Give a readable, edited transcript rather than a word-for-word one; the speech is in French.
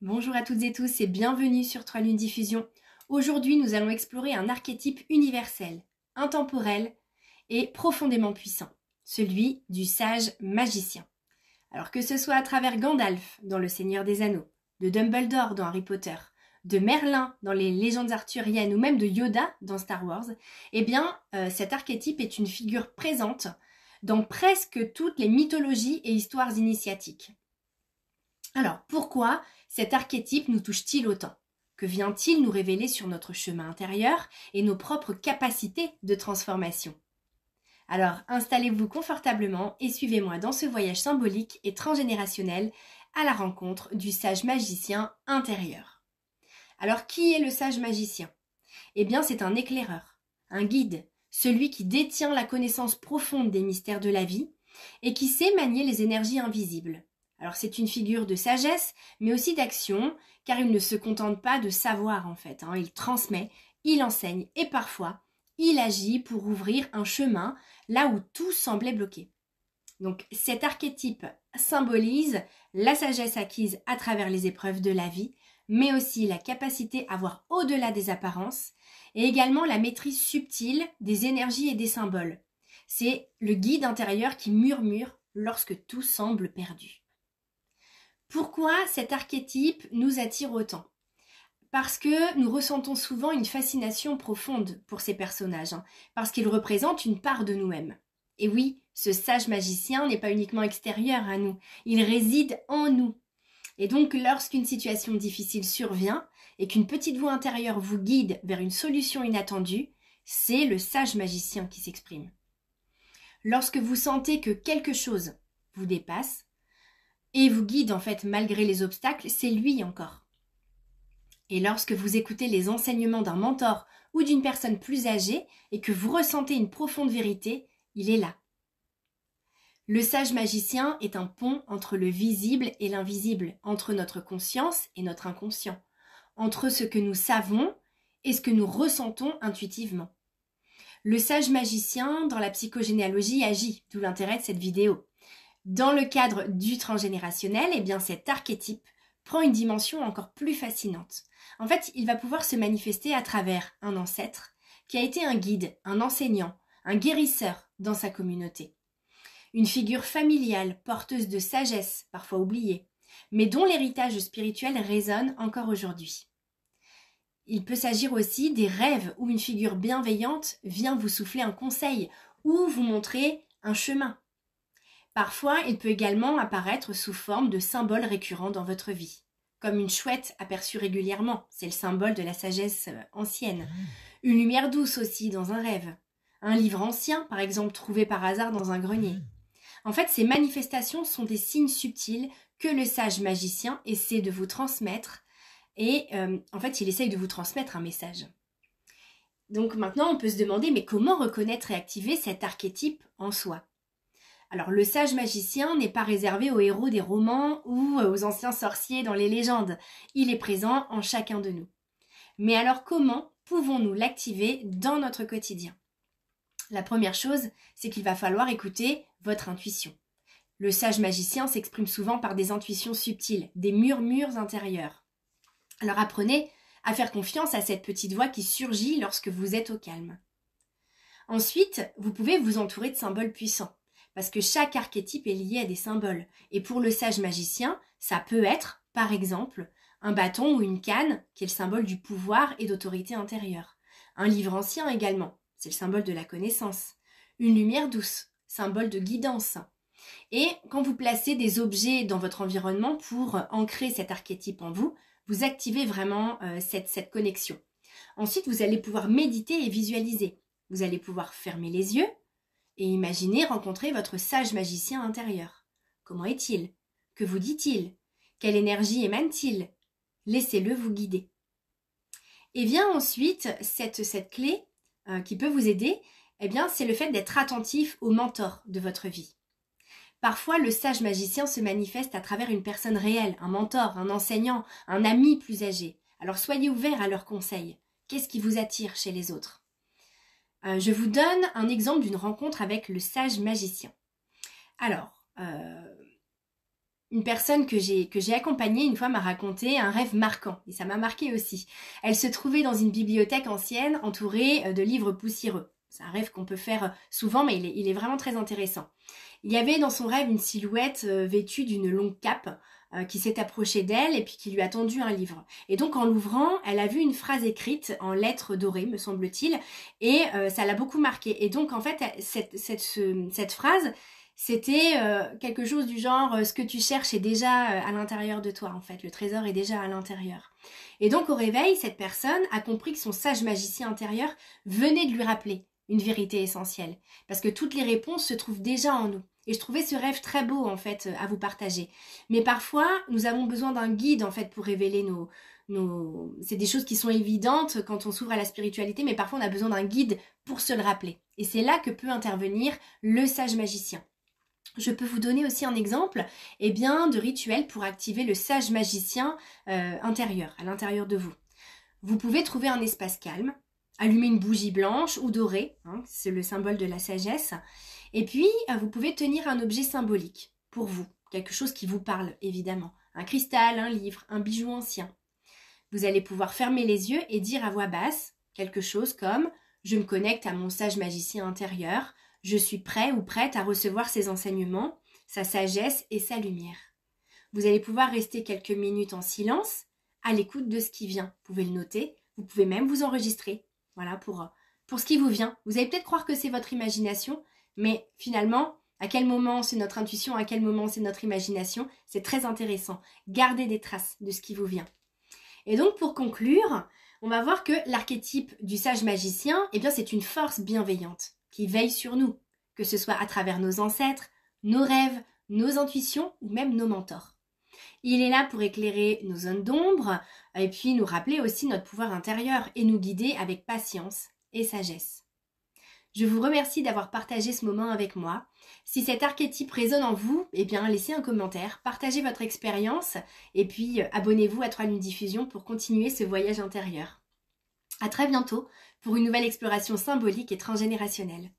Bonjour à toutes et tous et bienvenue sur 3 Lunes Diffusion. Aujourd'hui, nous allons explorer un archétype universel, intemporel et profondément puissant, celui du sage magicien. Alors que ce soit à travers Gandalf dans Le Seigneur des Anneaux, de Dumbledore dans Harry Potter, de Merlin dans les légendes arthuriennes ou même de Yoda dans Star Wars, cet archétype est une figure présente dans presque toutes les mythologies et histoires initiatiques. Alors, pourquoi cet archétype nous touche-t-il autant? Que vient-il nous révéler sur notre chemin intérieur et nos propres capacités de transformation? Alors, installez-vous confortablement et suivez-moi dans ce voyage symbolique et transgénérationnel à la rencontre du sage magicien intérieur. Alors, qui est le sage magicien? Eh bien, c'est un éclaireur, un guide, celui qui détient la connaissance profonde des mystères de la vie et qui sait manier les énergies invisibles. Alors c'est une figure de sagesse, mais aussi d'action, car il ne se contente pas de savoir en fait. Il transmet, il enseigne et parfois il agit pour ouvrir un chemin là où tout semblait bloqué. Donc cet archétype symbolise la sagesse acquise à travers les épreuves de la vie, mais aussi la capacité à voir au-delà des apparences et également la maîtrise subtile des énergies et des symboles. C'est le guide intérieur qui murmure lorsque tout semble perdu. Pourquoi cet archétype nous attire autant? Parce que nous ressentons souvent une fascination profonde pour ces personnages, parce qu'ils représentent une part de nous-mêmes. Et oui, ce sage magicien n'est pas uniquement extérieur à nous, il réside en nous. Et donc, lorsqu'une situation difficile survient et qu'une petite voix intérieure vous guide vers une solution inattendue, c'est le sage magicien qui s'exprime. Lorsque vous sentez que quelque chose vous dépasse, et vous guide en fait malgré les obstacles, c'est lui encore. Et lorsque vous écoutez les enseignements d'un mentor ou d'une personne plus âgée et que vous ressentez une profonde vérité, il est là. Le sage magicien est un pont entre le visible et l'invisible, entre notre conscience et notre inconscient, entre ce que nous savons et ce que nous ressentons intuitivement. Le sage magicien, dans la psychogénéalogie, agit, d'où l'intérêt de cette vidéo. Dans le cadre du transgénérationnel, cet archétype prend une dimension encore plus fascinante. En fait, il va pouvoir se manifester à travers un ancêtre qui a été un guide, un enseignant, un guérisseur dans sa communauté. Une figure familiale, porteuse de sagesse, parfois oubliée, mais dont l'héritage spirituel résonne encore aujourd'hui. Il peut s'agir aussi des rêves où une figure bienveillante vient vous souffler un conseil ou vous montrer un chemin. Parfois, il peut également apparaître sous forme de symboles récurrents dans votre vie, comme une chouette aperçue régulièrement, c'est le symbole de la sagesse ancienne, une lumière douce aussi dans un rêve, un livre ancien, par exemple trouvé par hasard dans un grenier. En fait, ces manifestations sont des signes subtils que le sage magicien essaie de vous transmettre et il essaye de vous transmettre un message. Donc maintenant, on peut se demander, mais comment reconnaître et activer cet archétype en soi ? Alors, le sage magicien n'est pas réservé aux héros des romans ou aux anciens sorciers dans les légendes. Il est présent en chacun de nous. Mais alors, comment pouvons-nous l'activer dans notre quotidien? La première chose, c'est qu'il va falloir écouter votre intuition. Le sage magicien s'exprime souvent par des intuitions subtiles, des murmures intérieurs. Alors, apprenez à faire confiance à cette petite voix qui surgit lorsque vous êtes au calme. Ensuite, vous pouvez vous entourer de symboles puissants. Parce que chaque archétype est lié à des symboles. Et pour le sage magicien, ça peut être, par exemple, un bâton ou une canne, qui est le symbole du pouvoir et d'autorité intérieure. Un livre ancien également, c'est le symbole de la connaissance. Une lumière douce, symbole de guidance. Et quand vous placez des objets dans votre environnement pour ancrer cet archétype en vous, vous activez vraiment cette connexion. Ensuite, vous allez pouvoir méditer et visualiser. Vous allez pouvoir fermer les yeux, et imaginez rencontrer votre sage magicien intérieur. Comment est-il? Que vous dit-il? Quelle énergie émane-t-il? Laissez-le vous guider. Et vient ensuite cette clé qui peut vous aider, c'est le fait d'être attentif au mentor de votre vie. Parfois, le sage magicien se manifeste à travers une personne réelle, un mentor, un enseignant, un ami plus âgé. Alors soyez ouverts à leurs conseils. Qu'est-ce qui vous attire chez les autres? Je vous donne un exemple d'une rencontre avec le sage magicien. Alors, une personne que j'ai accompagnée une fois m'a raconté un rêve marquant, et ça m'a marqué aussi. Elle se trouvait dans une bibliothèque ancienne entourée de livres poussiéreux. C'est un rêve qu'on peut faire souvent, mais il est vraiment très intéressant. Il y avait dans son rêve une silhouette vêtue d'une longue cape qui s'est approchée d'elle et puis qui lui a tendu un livre. Et donc en l'ouvrant, elle a vu une phrase écrite en lettres dorées, me semble-t-il, et ça l'a beaucoup marquée. Et donc en fait, cette phrase, c'était quelque chose du genre ce que tu cherches est déjà à l'intérieur de toi en fait, le trésor est déjà à l'intérieur. Et donc au réveil, cette personne a compris que son sage magicien intérieur venait de lui rappeler une vérité essentielle, parce que toutes les réponses se trouvent déjà en nous. Et je trouvais ce rêve très beau en fait à vous partager. Mais parfois, nous avons besoin d'un guide en fait pour révéler c'est des choses qui sont évidentes quand on s'ouvre à la spiritualité, mais parfois on a besoin d'un guide pour se le rappeler. Et c'est là que peut intervenir le sage magicien. Je peux vous donner aussi un exemple de rituel pour activer le sage magicien intérieur, à l'intérieur de vous. Vous pouvez trouver un espace calme, allumer une bougie blanche ou dorée, c'est le symbole de la sagesse, et puis vous pouvez tenir un objet symbolique pour vous, quelque chose qui vous parle évidemment, un cristal, un livre, un bijou ancien. Vous allez pouvoir fermer les yeux et dire à voix basse quelque chose comme « Je me connecte à mon sage magicien intérieur », je suis prêt ou prête à recevoir ses enseignements, sa sagesse et sa lumière. Vous allez pouvoir rester quelques minutes en silence, à l'écoute de ce qui vient. Vous pouvez le noter, vous pouvez même vous enregistrer. Voilà pour ce qui vous vient. Vous allez peut-être croire que c'est votre imagination, mais finalement, à quel moment c'est notre intuition, à quel moment c'est notre imagination, c'est très intéressant. Gardez des traces de ce qui vous vient. Et donc pour conclure, on va voir que l'archétype du sage magicien, c'est une force bienveillante qui veille sur nous, que ce soit à travers nos ancêtres, nos rêves, nos intuitions ou même nos mentors. Il est là pour éclairer nos zones d'ombre et puis nous rappeler aussi notre pouvoir intérieur et nous guider avec patience et sagesse. Je vous remercie d'avoir partagé ce moment avec moi. Si cet archétype résonne en vous, laissez un commentaire, partagez votre expérience et puis abonnez-vous à 3 Lunes Diffusion pour continuer ce voyage intérieur. À très bientôt pour une nouvelle exploration symbolique et transgénérationnelle.